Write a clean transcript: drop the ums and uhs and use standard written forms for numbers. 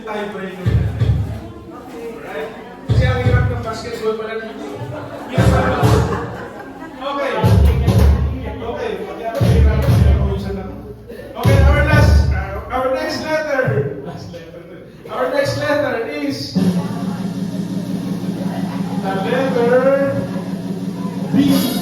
tie-breaker natin. Alright? Kasi ang hirap ng basketball pala dito. Yes, pala. Okay. Okay. Okay, our next letter. Our next letter is the letter B.